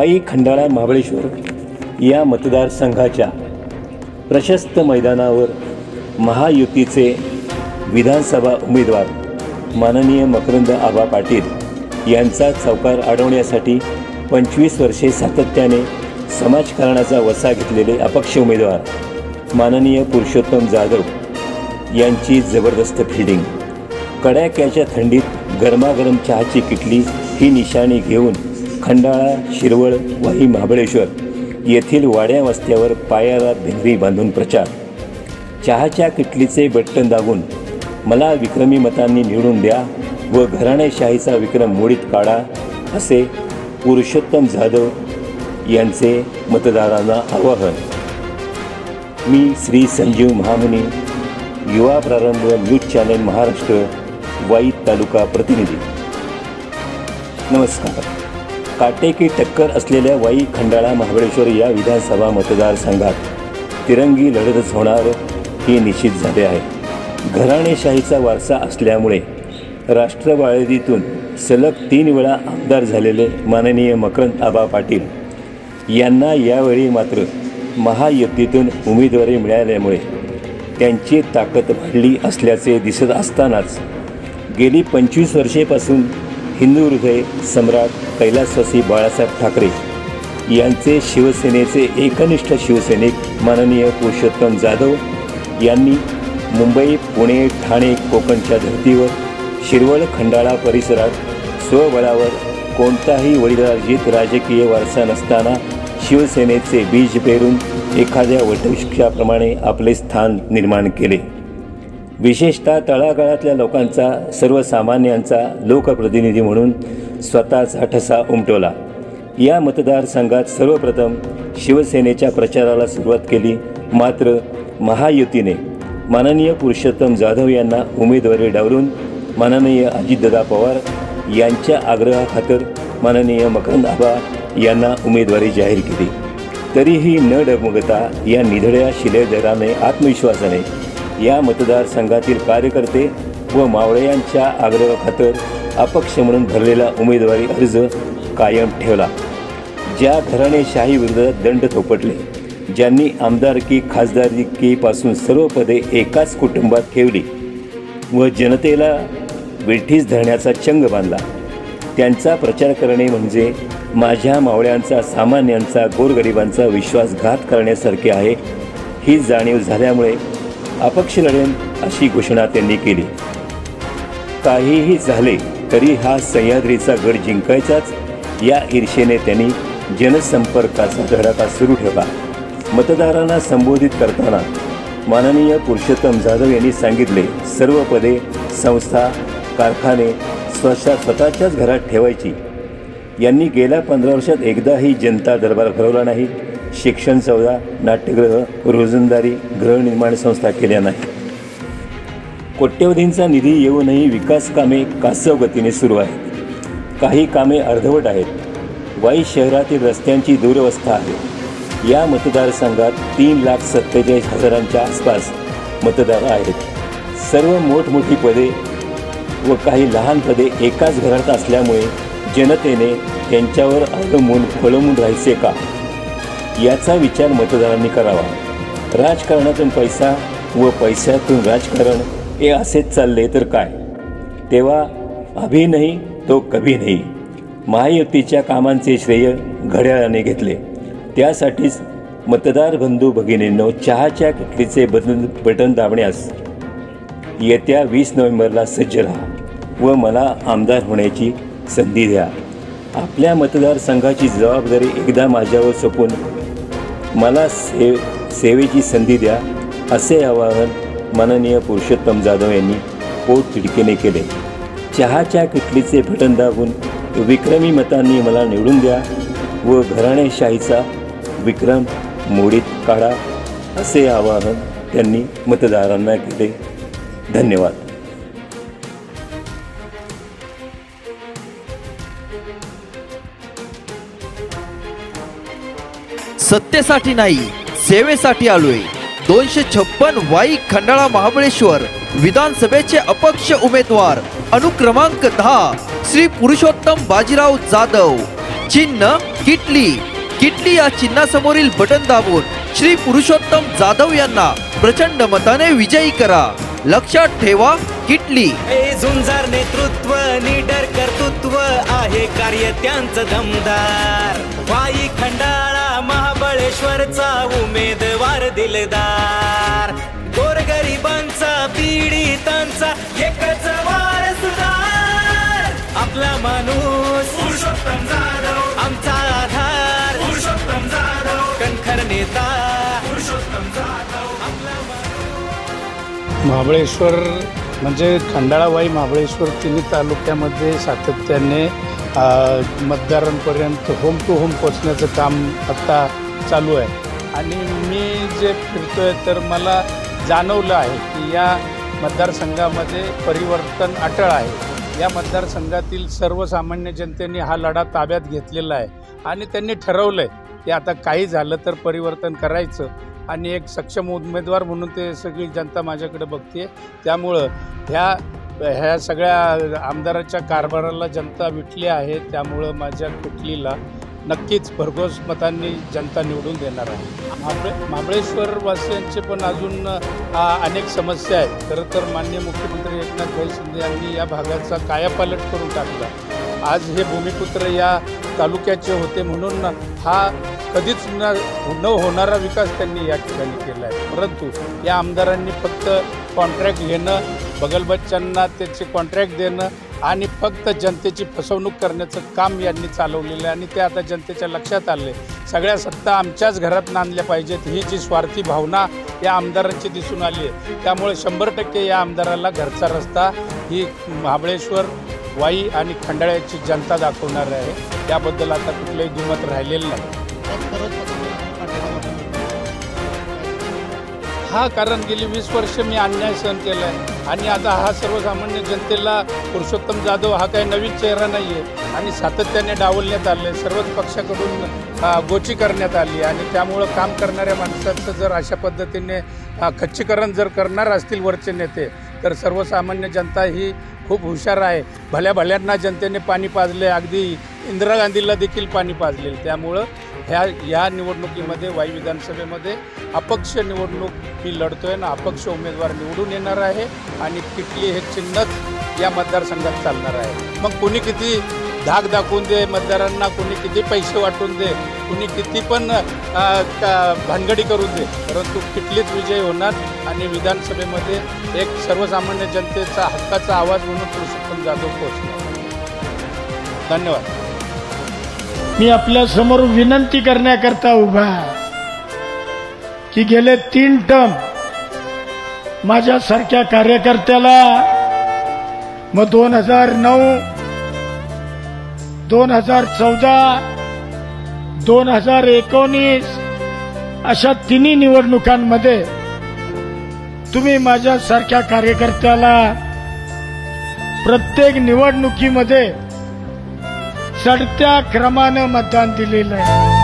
वाई खंडाळा महाबळेश्वर या मतदारसंघाच्या प्रशस्त मैदानावर महायुतीचे विधानसभा उमेदवार माननीय मकरंद आबा पाटील यांचा चौकार अडवण्यासाठी 25 वर्षे सातत्याने समाजकारणाचा वसा घेतलेले अपक्ष उमेदवार माननीय पुरुषोत्तम जाधव यांची जबरदस्त फिल्डिंग। कडाक्याच्या थंडीत गरमागरम चहाची किटली ही निशाणी घेऊन खंडाळा, शिरवळ, वाई, महाबळेश्वर येथील वाड्या वस्त्यावर पायाला भिंगरी बांधून प्रचार। चहाच्या किटलीचे बटन दाबून मला विक्रमी मतांनी निवडून द्या व घराणेशाहीचा विक्रम मोडीत काढा असे पुरुषोत्तम जाधव यांचे मतदारांना आवाहन। मी श्री संजीव महामुनी, युवा प्रारंभ न्यूज चॅनल महाराष्ट्र, वाई तालुका प्रतिनिधी। नमस्कार। काटेकी टक्कर असलेल्या वाई खंडाळा महाबळेश्वर या विधानसभा मतदारसंघात तिरंगी लढतच होणार हे निश्चित झाले आहे। घराणेशाहीचा वारसा असल्यामुळे राष्ट्रवादीतून सलग 3 वेळा आमदार झालेले माननीय मकरंद आबा पाटील यांना यावेळी मात्र महायुतीतून उमेदवारी मिळाल्यामुळे त्यांची ताकद वाढली असल्याचे दिसत असतानाच गेली 25 वर्षेपासून हिंदू हृदय सम्राट कैलासवासी बाळासाहेब ठाकरे यांचे शिवसेनेचे एकनिष्ठ शिवसैनिक माननीय पुरुषोत्तम जाधव यांनी मुंबई, पुणे, ठाणे, कोकणच्या धर्तीवर शिरवळ, खंडाळा परिसरात स्वबळावर कोणताही वडिलार्जित राजकीय वारसा नसताना शिवसेनेचे बीज पेरून एखाद्या वटवृक्षाप्रमाणे आपले स्थान निर्माण केले। विशेषतः तळागाळातल्या लोकांचा, सर्वसामान्यांचा लोकप्रतिनिधी म्हणून स्वतःचा ठसा उमटवला। या मतदारसंघात सर्वप्रथम शिवसेनेच्या प्रचाराला सुरुवात केली, मात्र महायुतीने माननीय पुरुषोत्तम जाधव यांना उमेदवारी डावलून माननीय अजितदादा पवार यांच्या आग्रहाखातर माननीय मकरंद आबा यांना उमेदवारी जाहीर केली। तरीही न डगमगता या निधड्या शिलेदाराने आत्मविश्वासाने या मतदारसंघातील कार्यकर्ते व मावळ्यांच्या आग्रहाखातर अपक्ष म्हणून भरलेला उमेदवारी अर्ज कायम ठेवला। ज्या घराणेशाही विरोधात दंड थोपटले, ज्यांनी आमदारकी, खासदारकीपासून सर्व पदे एकाच कुटुंबात ठेवली व जनतेला वेठीस धरण्याचा चंग बांधला, त्यांचा प्रचार करणे म्हणजे माझ्या मावळ्यांचा, सामान्यांचा, गोरगरिबांचा विश्वासघात करण्यासारखे आहे ही जाणीव झाल्यामुळे अपक्ष लढेन अशी घोषणा त्यांनी केली। काहीही झाले तरी हा सह्याद्रीचा गड जिंकायचाच या ईर्षेने त्यांनी जनसंपर्काचा धडाका सुरू ठेवला। मतदारांना संबोधित करताना माननीय पुरुषोत्तम जाधव यांनी सांगितले, सर्व पदे, संस्था, कारखाने स्वतःच्याच घरात ठेवायची। यांनी गेल्या 15 वर्षात एकदाही जनता दरबार भरवला नाही, शिक्षण संस्था, नाट्यगृह, रोजंदारी, गृहनिर्माण संस्था केल्या नाही। कोट्यवधींचा निधी येऊनही विकास कामे कासव गतीने सुरू आहेत, काही कामे अर्धवट आहेत। वाई शहरातील रस्त्यांची दुरवस्था आहे। या मतदारसंघात 3,47,000च्या आसपास मतदार आहेत। सर्व मोठमोठी पदे व काही लहान पदे एकाच घरात असल्यामुळे जनतेने त्यांच्यावर अवलंबून खोळंबून राहायचे का याचा विचार मतदारांनी करावा। राजकारणातून पैसा व पैशातून राजकारण हे असेच चालले तर काय? तेव्हा अभी नाही तो कभी नाही महायुतीच्या कामांचे श्रेय घड्याळाने घेतले। त्यासाठीच मतदार बंधू भगिनींनो, चहाच्या किटलीचे बटन दाबण्यास येत्या 20 नोव्हेंबरला सज्ज राहा व मला आमदार होण्याची संधी द्या। आपल्या मतदारसंघाची जबाबदारी एकदा माझ्यावर सोपवून मला सेवेची संधी द्या असे आवाहन माननीय पुरुषोत्तम जाधव यांनी पोटतिडकीने केले। चहाच्या किटलीचे बटन दाबून विक्रमी मतांनी मला निवडून द्या व घराणेशाहीचा विक्रम मोडीत काढा असे आवाहन त्यांनी मतदारांना केले। धन्यवाद। सत्तेसाठी नाही, सेवेसाठी आलोय। 256 वाई खंडाळा महाबळेश्वर विधानसभेचे अपक्ष उमेदवार अनुक्रमांक 10 श्री पुरुषोत्तम बाजीराव जाधव। चिन्ह किटली. किटली या चिन्हासमोरील बटन दाबून श्री पुरुषोत्तम जाधव यांना प्रचंड मताने विजयी करा. लक्षात ठेवा, किटली. झुंजार नेतृत्व, निडर कर्तृत्व आहे कार्य त्यांचं दमदार. वाई खंडाळा महाबळेश्वरचा उमेदवार दिलदार. गोरगरिबांचा पीडितांचा एकच वारसदार. आपला माणूस पुरुषोत्तम जाधव, आमचा आधार पुरुषोत्तम जाधव. कणखर नेता पुरुषोत्तम जाधव, आपला महाबळेश्वर म्हणजे खंडाळावाई महाबळेश्वर तिन्ही तालुक्यामध्ये सातत्याने मतदारांपर्यंत होम टू होम पोचण्याचं काम आता चालू आहे. आणि मी जे फिरतोय तर मला जाणवलं आहे की या मतदारसंघामध्ये परिवर्तन अटळ आहे. या मतदारसंघातील सर्वसामान्य जनतेने हा लढा ताब्यात घेतलेला आहे आणि त्यांनी ठरवलं आहे की आता काही झालं तर परिवर्तन करायचं आणि एक सक्षम उमेदवार म्हणून ते सगळी जनता माझ्याकडे बघते. त्यामुळं ह्या सगळ्या आमदाराच्या कारभाराला जनता विटली आहे. त्यामुळं माझ्या कुटलीला नक्कीच भरघोस मतांनी जनता निवडून देणार आहे. महाबळेश्वर वासियांचे पण अजून अनेक समस्या आहेत. खरं तर माननीय मुख्यमंत्री एकनाथ शिंदे यांनी या भागाचा कायापालट करून टाकला. आज हे भूमिपुत्र या तालुक्याचे होते म्हणून हा कधीच न होणारा विकास त्यांनी या ठिकाणी केला आहे. परंतु या आमदारांनी फक्त कॉन्ट्रॅक्ट घेणं, बगलबच्च्यांना त्याचे कॉन्ट्रॅक्ट देणं आणि फक्त जनतेची फसवणूक करण्याचं काम यांनी चालवलेलं आहे. आणि ते आता जनतेच्या लक्षात आले. सगळ्या सत्ता आमच्याच घरात नांदल्या पाहिजेत ही जी स्वार्थी भावना या आमदारांची दिसून आली आहे. त्यामुळे 100% या आमदाराला घरचा रस्ता ही महाबळेश्वर, वाई आणि खंडाळ्याची जनता दाखवणार आहे. त्याबद्दल आता कुठलंही दुमत राहिलेलं नाही. हा कारण गेली 20 वर्ष मी अन्याय सहन केला आहे आणि आता हा सर्वसामान्य जनतेला पुरुषोत्तम जाधव हा काही नवीन चेहरा नाही आहे आणि सातत्याने डावलण्यात आले. सर्वच पक्षाकडून गोची करण्यात आली आणि त्यामुळं काम करणाऱ्या माणसाचं जर अशा पद्धतीने खच्चीकरण जर करणार असतील वरचे नेते तर सर्वसामान्य जनता ही खूप हुशार आहे. भल्यांना जनतेने पाणी पाजले, अगदी इंदिरा गांधीला देखील पाणी पाजले. त्यामुळं ह्या निवडणुकीमध्ये वाई विधानसभेमध्ये अपक्ष निवडणूक मी लढतोय ना अपक्ष उमेदवार निवडून येणार आहे आणि किटली हे चिन्हच या मतदारसंघात चालणार आहे. मग कुणी किती धाक दाखवून दे मतदारांना, कुणी किती पैसे वाटून दे, कुणी किती पण भानगडी करून दे, परंतु किटलीच विजय होणार आणि विधानसभेमध्ये एक सर्वसामान्य जनतेचा हक्काचा आवाज म्हणून पुरुषोत्तम जाधव पोहोचणार. धन्यवाद. मी आपल्या समोर विनंती करण्याकरता उभा आहे की गेले 3 टर्म माझ्यासारख्या कार्यकर्त्याला मग 2009, 2014, 2019 अशा तिन्ही निवडणुकांमध्ये तुम्ही माझ्यासारख्या कार्यकर्त्याला प्रत्येक निवडणुकीमध्ये चढत्या क्रमानं मतदान दिलेलं आहे.